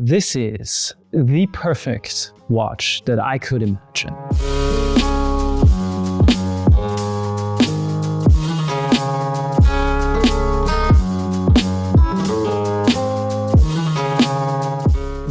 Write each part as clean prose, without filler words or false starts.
This is the perfect watch that I could imagine.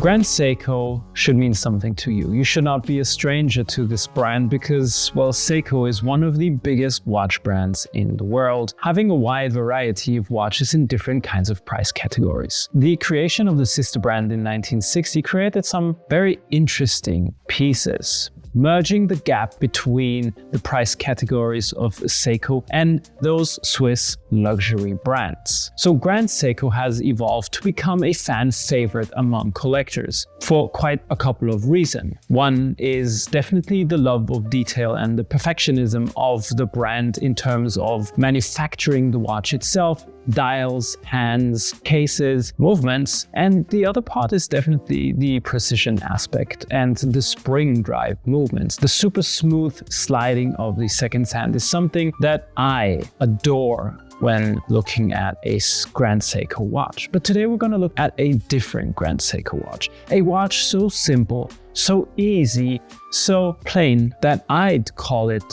Grand Seiko should mean something to you. You should not be a stranger to this brand because, well, Seiko is one of the biggest watch brands in the world, having a wide variety of watches in different kinds of price categories. The creation of the sister brand in 1960 created some very interesting pieces, merging the gap between the price categories of Seiko and those Swiss luxury brands. So Grand Seiko has evolved to become a fan favorite among collectors for quite a couple of reasons. One is definitely the love of detail and the perfectionism of the brand in terms of manufacturing the watch itself, dials, hands, cases, movements, and the other part is definitely the precision aspect and the spring drive movements. The super smooth sliding of the second hand is something that I adore when looking at a Grand Seiko watch. But today we're going to look at a different Grand Seiko watch. A watch so simple, so easy, so plain that I'd call it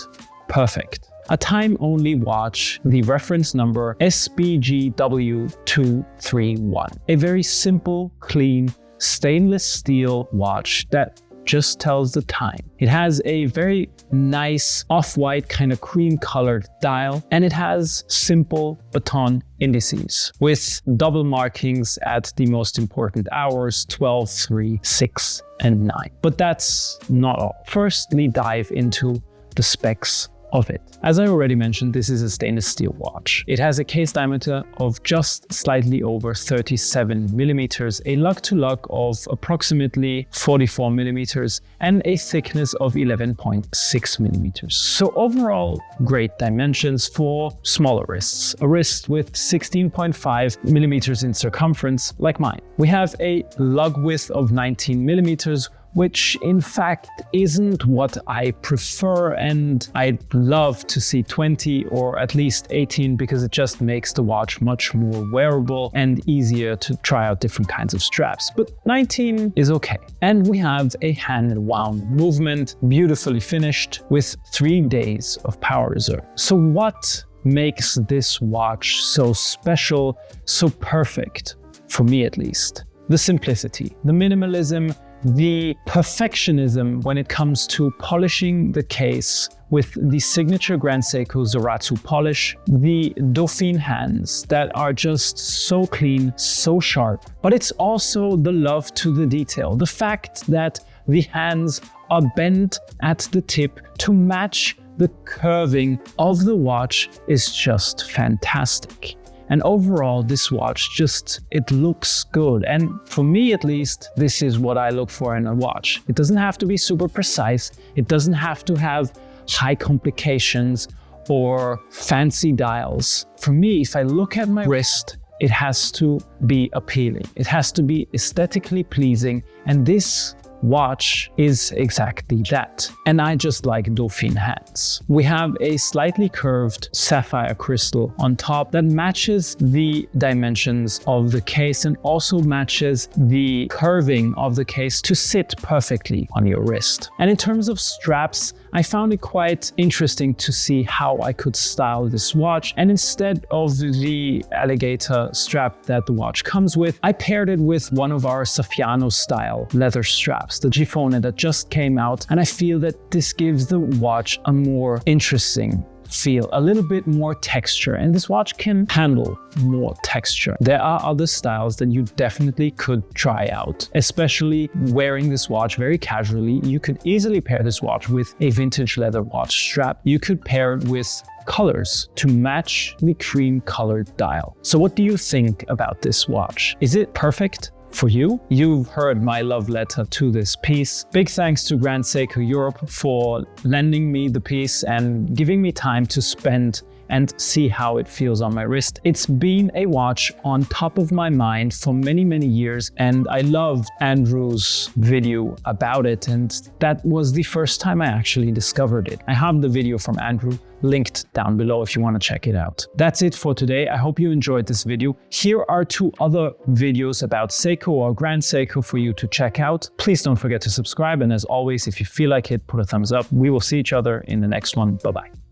perfect. A time-only watch, the reference number SBGW231. A very simple, clean, stainless steel watch that just tells the time. It has a very nice off-white kind of cream colored dial, and it has simple baton indices with double markings at the most important hours: 12, 3, 6, and 9. But that's not all. Firstly, dive into the specs of it. As I already mentioned, this is a stainless steel watch. It has a case diameter of just slightly over 37 millimeters, a lug-to-lug of approximately 44 millimeters, and a thickness of 11.6 millimeters. So overall, great dimensions for smaller wrists. A wrist with 16.5 millimeters in circumference, like mine. We have a lug width of 19 millimeters, which in fact isn't what I prefer, and I'd love to see 20 or at least 18 because it just makes the watch much more wearable and easier to try out different kinds of straps. But 19 is okay. And we have a hand-wound movement, beautifully finished with 3 days of power reserve. So what makes this watch so special, so perfect, for me at least? The simplicity, the minimalism, the perfectionism when it comes to polishing the case with the signature Grand Seiko Zaratsu polish, the Dauphine hands that are just so clean, so sharp. But it's also the love to the detail, the fact that the hands are bent at the tip to match the curving of the watch is just fantastic. And overall, this watch it looks good. And for me at least, this is what I look for in a watch. It doesn't have to be super precise. It doesn't have to have high complications or fancy dials. For me, if I look at my wrist, it has to be appealing. It has to be aesthetically pleasing. And this watch is exactly that. And I just like Dauphine hands. We have a slightly curved sapphire crystal on top that matches the dimensions of the case and also matches the curving of the case to sit perfectly on your wrist. And in terms of straps, I found it quite interesting to see how I could style this watch. And instead of the alligator strap that the watch comes with, I paired it with one of our Saffiano style leather straps, the Gifone that just came out. And I feel that this gives the watch a more interesting feel, a little bit more texture, and this watch can handle more texture. There are other styles that you definitely could try out, especially wearing this watch very casually. You could easily pair this watch with a vintage leather watch strap. You could pair it with colors to match the cream colored dial. So what do you think about this watch? Is it perfect for you? You've heard my love letter to this piece. Big thanks to Grand Seiko Europe for lending me the piece and giving me time to spend and see how it feels on my wrist. It's been a watch on top of my mind for many years, and I loved Andrew's video about it, and that was the first time I actually discovered it. I have the video from Andrew linked down below if you want to check it out. That's it for today. I hope you enjoyed this video. Here are 2 other videos about Seiko or Grand Seiko for you to check out. Please don't forget to subscribe, and as always, if you feel like it, put a thumbs up. We will see each other in the next one. Bye-bye.